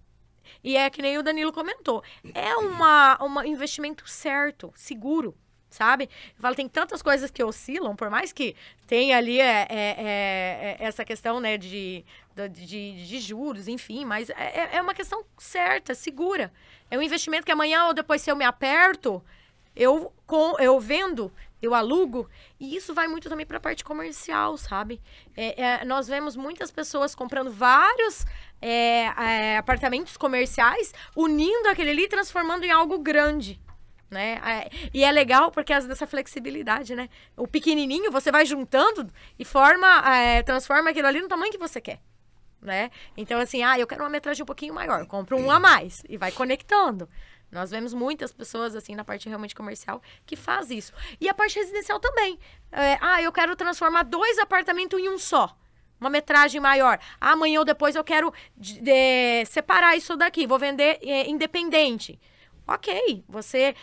E é que nem o Danilo comentou, é um investimento certo, seguro, sabe? Eu falo, tem tantas coisas que oscilam, por mais que tenha ali essa questão, né, de juros, enfim, mas é uma questão certa, segura. É um investimento que amanhã ou depois, se eu me aperto, eu vendo, eu alugo, e isso vai muito também para a parte comercial, sabe? Nós vemos muitas pessoas comprando vários apartamentos comerciais, unindo aquele ali e transformando em algo grande, né? E é legal porque dessa flexibilidade, né? O pequenininho você vai juntando e transforma aquilo ali no tamanho que você quer, né? Então, assim, eu quero uma metragem um pouquinho maior, compro um a mais e vai conectando. Nós vemos muitas pessoas, assim, na parte realmente comercial, que faz isso. E a parte residencial também. Eu quero transformar 2 apartamentos em um só. Uma metragem maior. Amanhã ou depois eu quero separar isso daqui. Vou vender independente. ok, você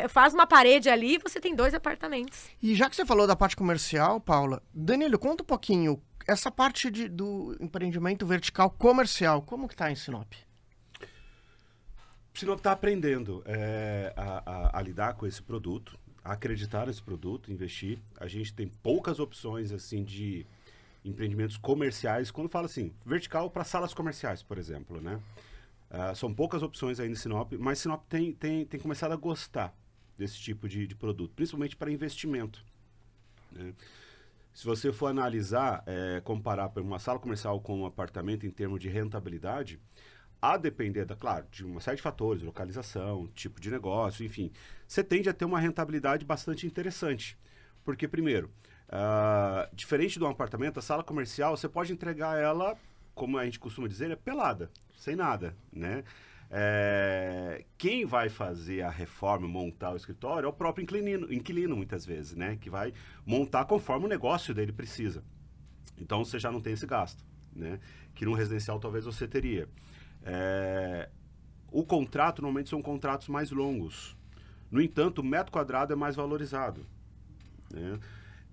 faz uma parede ali e você tem 2 apartamentos. E já que você falou da parte comercial, Paula, Danilo, conta um pouquinho, essa parte do empreendimento vertical comercial, como que tá em Sinop? Sinop está aprendendo a lidar com esse produto, a acreditar nesse produto, investir. A gente tem poucas opções assim de empreendimentos comerciais, quando fala assim, vertical para salas comerciais, por exemplo, né? São poucas opções ainda em Sinop, mas Sinop tem começado a gostar desse tipo de produto, principalmente para investimento, né? Se você for analisar, comparar uma sala comercial com um apartamento em termos de rentabilidade, a depender, claro, de uma série de fatores, localização, tipo de negócio, enfim, você tende a ter uma rentabilidade bastante interessante. Porque, primeiro, diferente de um apartamento, a sala comercial, você pode entregar ela, como a gente costuma dizer, pelada, sem nada, né? Quem vai fazer a reforma, montar o escritório, é o próprio inquilino, muitas vezes, né? Que vai montar conforme o negócio dele precisa. Então, você já não tem esse gasto, né? Que num residencial talvez você teria. O contrato, normalmente, são contratos mais longos. No entanto, o metro quadrado é mais valorizado, né?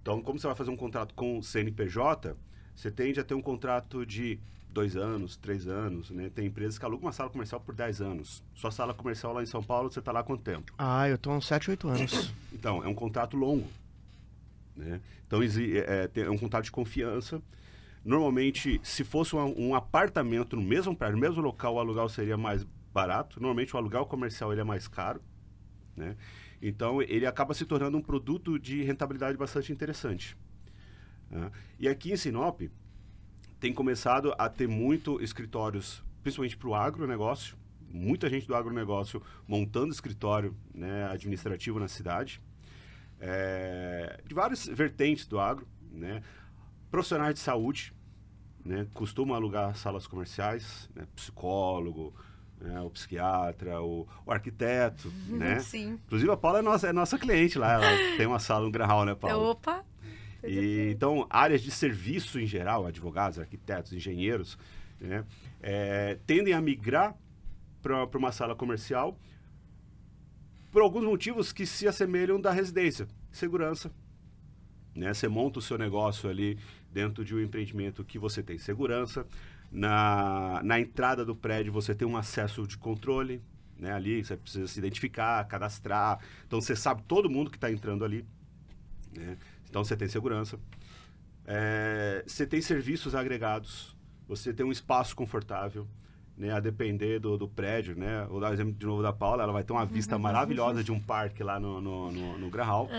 Então, como você vai fazer um contrato com o CNPJ, você tende a ter um contrato de 2 anos, 3 anos, né? Tem empresas que alugam uma sala comercial por 10 anos. Sua sala comercial lá em São Paulo, você está lá há quanto tempo? Eu estou há uns 7, 8 anos. Então, é um contrato longo, né? Então, é um contrato de confiança. Normalmente, se fosse um apartamento no mesmo prédio, no mesmo local, o aluguel seria mais barato. Normalmente, o aluguel comercial ele é mais caro, né? Então, ele acaba se tornando um produto de rentabilidade bastante interessante, né? E aqui em Sinop, tem começado a ter muito escritórios, principalmente para o agronegócio. Muita gente do agronegócio montando escritório, né, administrativo na cidade. De várias vertentes do agro, né? Profissionais de saúde, né, costumam alugar salas comerciais, né, psicólogo, né, o psiquiatra, o arquiteto, né? Sim. Inclusive a Paula é nossa cliente lá, ela tem uma sala no Grahal, né, Paula? Opa! Então, áreas de serviço em geral, advogados, arquitetos, engenheiros, né, tendem a migrar para uma sala comercial por alguns motivos que se assemelham da residência. Segurança, né? Você monta o seu negócio ali dentro de um empreendimento que você tem segurança. Na entrada do prédio você tem um acesso de controle, né? Ali você precisa se identificar, cadastrar. Então você sabe todo mundo que está entrando ali, né? Então você tem segurança. Você tem serviços agregados. Você tem um espaço confortável, né? A depender do prédio, né? Vou dar o exemplo de novo da Paula. Ela vai ter uma vista maravilhosa de um parque lá no Grahal,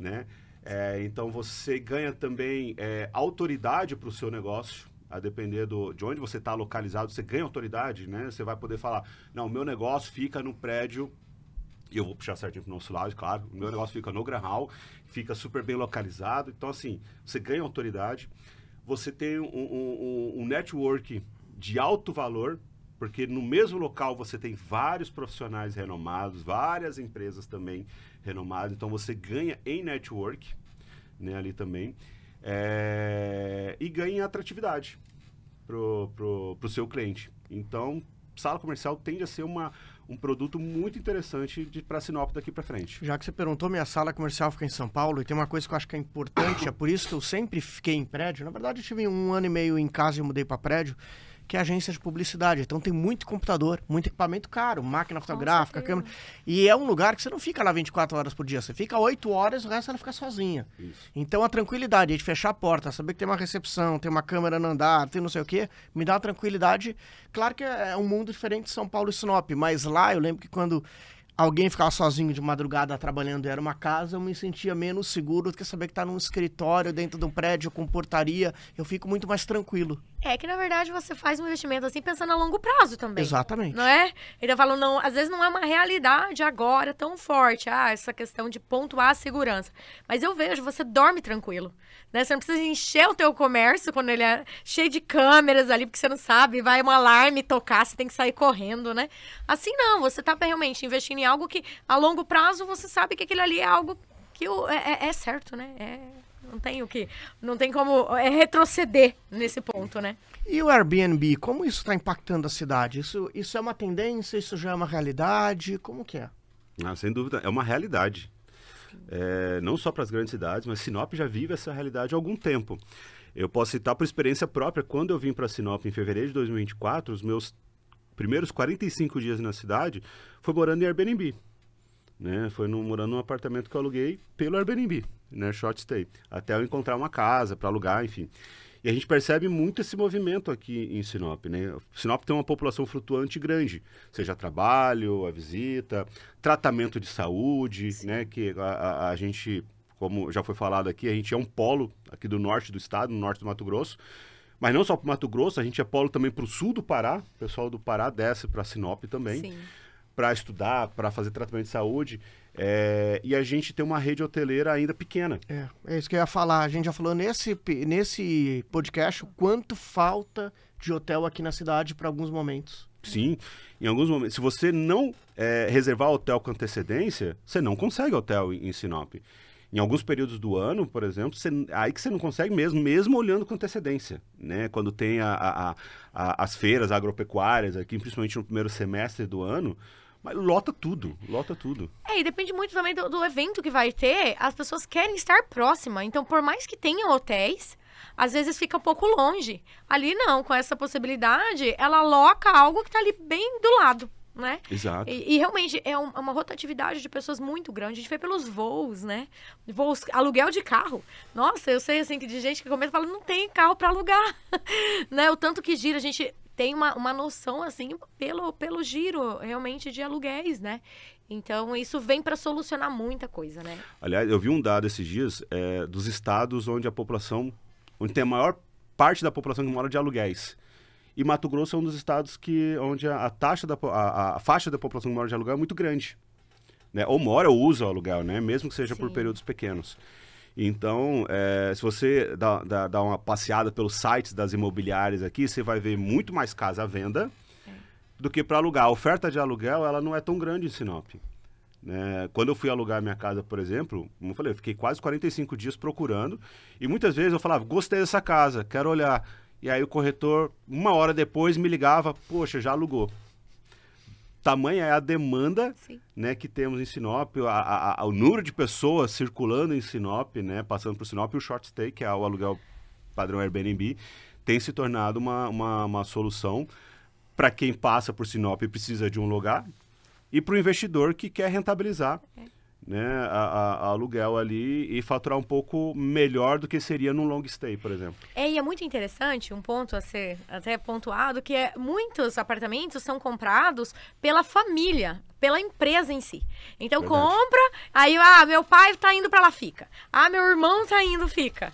né? Então, você ganha também autoridade para o seu negócio, a depender de onde você está localizado, você ganha autoridade, né? Você vai poder falar, não, o meu negócio fica no prédio, e eu vou puxar certinho para o nosso lado, claro, o meu negócio fica no Grahal, fica super bem localizado, então, assim, você ganha autoridade, você tem um network de alto valor, porque no mesmo local você tem vários profissionais renomados, várias empresas também renomadas, então você ganha em network, né, ali também, e ganha em atratividade pro seu cliente. Então, sala comercial tende a ser um produto muito interessante para Sinop daqui para frente. Já que você perguntou, minha sala comercial fica em São Paulo e tem uma coisa que eu acho que é importante, é por isso que eu sempre fiquei em prédio. Na verdade, eu tive 1 ano e meio em casa e mudei para prédio, que é agência de publicidade. Então tem muito computador, muito equipamento caro, máquina fotográfica, câmera. E é um lugar que você não fica lá 24 horas por dia, você fica 8 horas, o resto ela fica sozinha. Isso. Então a tranquilidade de fechar a porta, saber que tem uma recepção, tem uma câmera no andar, tem não sei o quê, me dá uma tranquilidade. Claro que é um mundo diferente de São Paulo e Sinop, mas lá eu lembro que quando alguém ficava sozinho de madrugada trabalhando e era uma casa, eu me sentia menos seguro do que saber que está num escritório dentro de um prédio com portaria, eu fico muito mais tranquilo. É que, na verdade, você faz um investimento assim pensando a longo prazo também. Exatamente. Não é? Então, eu falo, não, às vezes não é uma realidade agora tão forte, essa questão de pontuar a segurança. Mas eu vejo, você dorme tranquilo, né? Você não precisa encher o teu comércio quando ele é cheio de câmeras ali, porque você não sabe, vai um alarme tocar, você tem que sair correndo, né? Assim não, você tá realmente investindo em algo que, a longo prazo, você sabe que aquilo ali é algo que é certo, né? Não tem como retroceder nesse ponto, né? E o Airbnb, como isso está impactando a cidade? Isso é uma tendência? Isso já é uma realidade? Como que é? Sem dúvida, é uma realidade. Não só para as grandes cidades, mas Sinop já vive essa realidade há algum tempo. Eu posso citar por experiência própria, quando eu vim para Sinop em fevereiro de 2024, os meus primeiros 45 dias na cidade foi morando em Airbnb. Né? Foi morando num apartamento que eu aluguei pelo Airbnb, né? Short stay, até eu encontrar uma casa para alugar, enfim. E a gente percebe muito esse movimento aqui em Sinop, né? Sinop tem uma população flutuante grande, seja trabalho, a visita, tratamento de saúde, né? Que a gente, como já foi falado aqui, a gente é um polo aqui do norte do estado, no norte do Mato Grosso, mas não só para o Mato Grosso, a gente é polo também para o sul do Pará, o pessoal do Pará desce para Sinop também, para estudar, para fazer tratamento de saúde. E a gente tem uma rede hoteleira ainda pequena. É isso que eu ia falar. A gente já falou nesse podcast o quanto falta de hotel aqui na cidade para alguns momentos. Sim, em alguns momentos. Se você não reservar hotel com antecedência, você não consegue hotel em Sinop. Em alguns períodos do ano, por exemplo, aí que você não consegue mesmo olhando com antecedência, né? Quando tem as feiras agropecuárias aqui, principalmente no primeiro semestre do ano, mas lota tudo. E depende muito também do evento que vai ter, as pessoas querem estar próximas. Então, por mais que tenham hotéis, às vezes fica um pouco longe. Ali não, com essa possibilidade, ela aloca algo que está ali bem do lado, né? Exato. E realmente é uma rotatividade de pessoas muito grande. A gente vê pelos voos, né? Voos, aluguel de carro. Nossa, eu sei assim que de gente que começa e fala, não tem carro para alugar. Né? O tanto que gira, a gente tem uma noção, assim, pelo giro, realmente, de aluguéis, né? Então, isso vem para solucionar muita coisa, né? Aliás, eu vi um dado esses dias dos estados onde onde tem a maior parte da população que mora de aluguéis. E Mato Grosso é um dos estados onde a faixa da população que mora de aluguel é muito grande. Né? Ou mora ou usa o aluguel, né? Mesmo que seja por períodos pequenos. Então, se você dá uma passeada pelos sites das imobiliárias aqui, você vai ver muito mais casa à venda do que para alugar. A oferta de aluguel, ela não é tão grande em Sinop. Né? Quando eu fui alugar minha casa, por exemplo, como eu falei, eu fiquei quase 45 dias procurando e muitas vezes eu falava, gostei dessa casa, quero olhar. E aí o corretor, 1 hora depois, me ligava, poxa, já alugou. Tamanha é a demanda, né, que temos em Sinop, o número de pessoas circulando em Sinop, né, passando por Sinop, e o short stay, que é o aluguel padrão Airbnb, tem se tornado uma solução para quem passa por Sinop e precisa de um lugar, e para o investidor que quer rentabilizar né, a aluguel ali e faturar um pouco melhor do que seria num long stay, por exemplo. E é muito interessante, um ponto a ser até pontuado, que muitos apartamentos são comprados pela família, pela empresa em si. Então, compra, aí, meu pai tá indo pra lá, fica. Meu irmão tá indo, fica.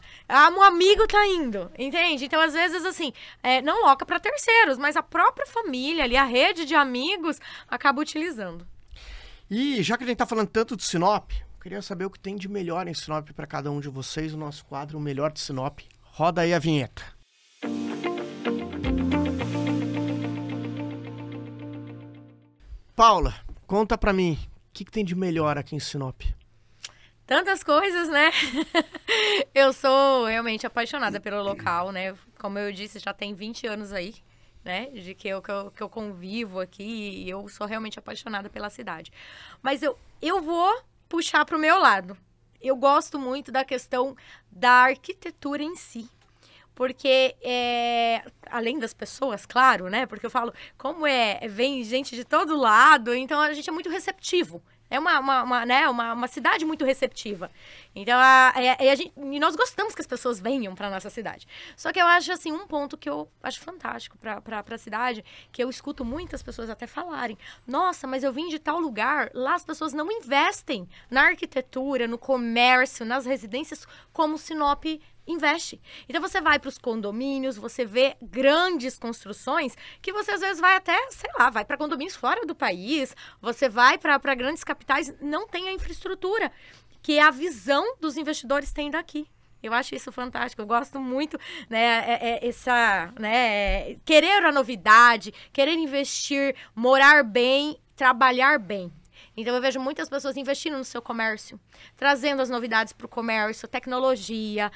Meu amigo tá indo, entende? Então, às vezes, assim, não loca para terceiros, mas a própria família ali, a rede de amigos, acaba utilizando. E já que a gente tá falando tanto de Sinop, eu queria saber o que tem de melhor em Sinop para cada um de vocês, o nosso quadro O Melhor de Sinop. Roda aí a vinheta. Paula, conta pra mim, o que tem de melhor aqui em Sinop? Tantas coisas, né? Eu sou realmente apaixonada pelo local, né? Como eu disse, já tem 20 anos aí, né? De que eu convivo aqui e eu sou realmente apaixonada pela cidade. Mas eu vou puxar pro meu lado. Eu gosto muito da questão da arquitetura em si. Porque, além das pessoas, claro, né? Porque eu falo, como vem gente de todo lado, então a gente é muito receptivo. É uma cidade muito receptiva. Então, e nós gostamos que as pessoas venham para nossa cidade. Só que eu acho, assim, um ponto que eu acho fantástico para a cidade, que eu escuto muitas pessoas até falarem, nossa, mas eu vim de tal lugar, lá as pessoas não investem na arquitetura, no comércio, nas residências, como Sinop investe. Então, você vai para os condomínios, você vê grandes construções que você, às vezes, vai até, sei lá, vai para condomínios fora do país, você vai para grandes capitais, não tem a infraestrutura que a visão dos investidores tem daqui. Eu acho isso fantástico, eu gosto muito, né, querer a novidade, querer investir, morar bem, trabalhar bem. Então eu vejo muitas pessoas investindo no seu comércio, trazendo as novidades para o comércio, tecnologia.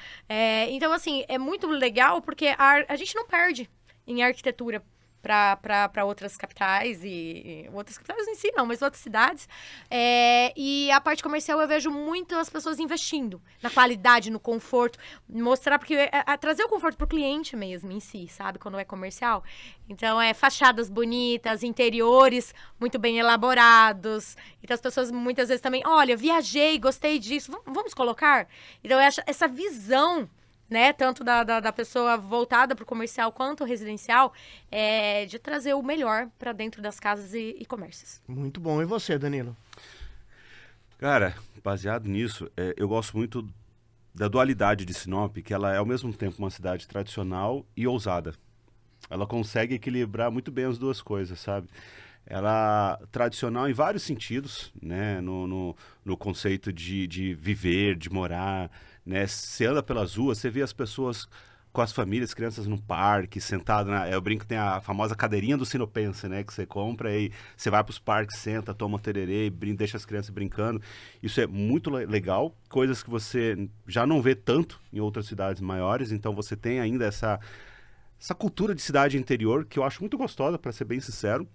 Então, assim, é muito legal porque a gente não perde em arquitetura para outras capitais e outras capitais em si não, mas outras cidades. E a parte comercial eu vejo muito as pessoas investindo na qualidade, no conforto, mostrar, porque trazer o conforto para o cliente mesmo em si, sabe? Quando é comercial. Então, fachadas bonitas, interiores muito bem elaborados. Então, as pessoas muitas vezes também, olha, viajei, gostei disso, vamos colocar? Então, essa visão, né, tanto da pessoa voltada para o comercial quanto o residencial, de trazer o melhor para dentro das casas e comércios. Muito bom. E você, Danilo? Cara, baseado nisso, eu gosto muito da dualidade de Sinop, que ela é ao mesmo tempo uma cidade tradicional e ousada. Ela consegue equilibrar muito bem as duas coisas, sabe? Ela é tradicional em vários sentidos, né? No conceito de viver, de morar, né? Você anda pelas ruas, você vê as pessoas com as famílias, crianças no parque, sentado eu brinco, tem a famosa cadeirinha do sinopense, né? Que você compra e você vai para os parques, senta, toma um tererê, deixa as crianças brincando. Isso é muito legal, coisas que você já não vê tanto em outras cidades maiores, então você tem ainda essa cultura de cidade interior, que eu acho muito gostosa, para ser bem sincero,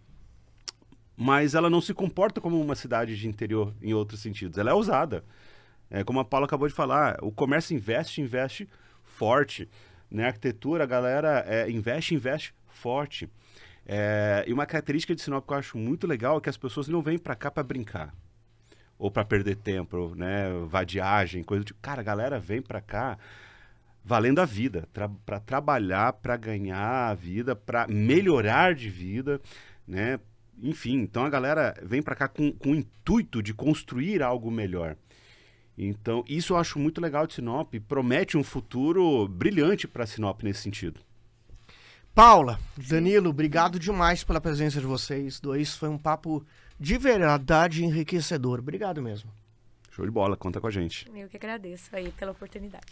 mas ela não se comporta como uma cidade de interior em outros sentidos. Ela é ousada. Como a Paula acabou de falar, o comércio investe forte. Na arquitetura, a galera investe forte. E uma característica de Sinop que eu acho muito legal é que as pessoas não vêm para cá para brincar. Ou para perder tempo, né? Vadiagem, coisa tipo. Cara, a galera vem para cá valendo a vida, para trabalhar, para ganhar a vida, para melhorar de vida, né? Enfim, então a galera vem para cá com o intuito de construir algo melhor. Então, isso eu acho muito legal de Sinop, promete um futuro brilhante para Sinop nesse sentido. Paula, Danilo, obrigado demais pela presença de vocês dois. Foi um papo de verdade enriquecedor. Obrigado mesmo. Show de bola, conta com a gente. Eu que agradeço aí pela oportunidade.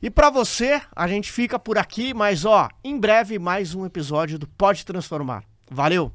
E para você, a gente fica por aqui, mas em breve mais um episódio do Pode Transformar. Valeu!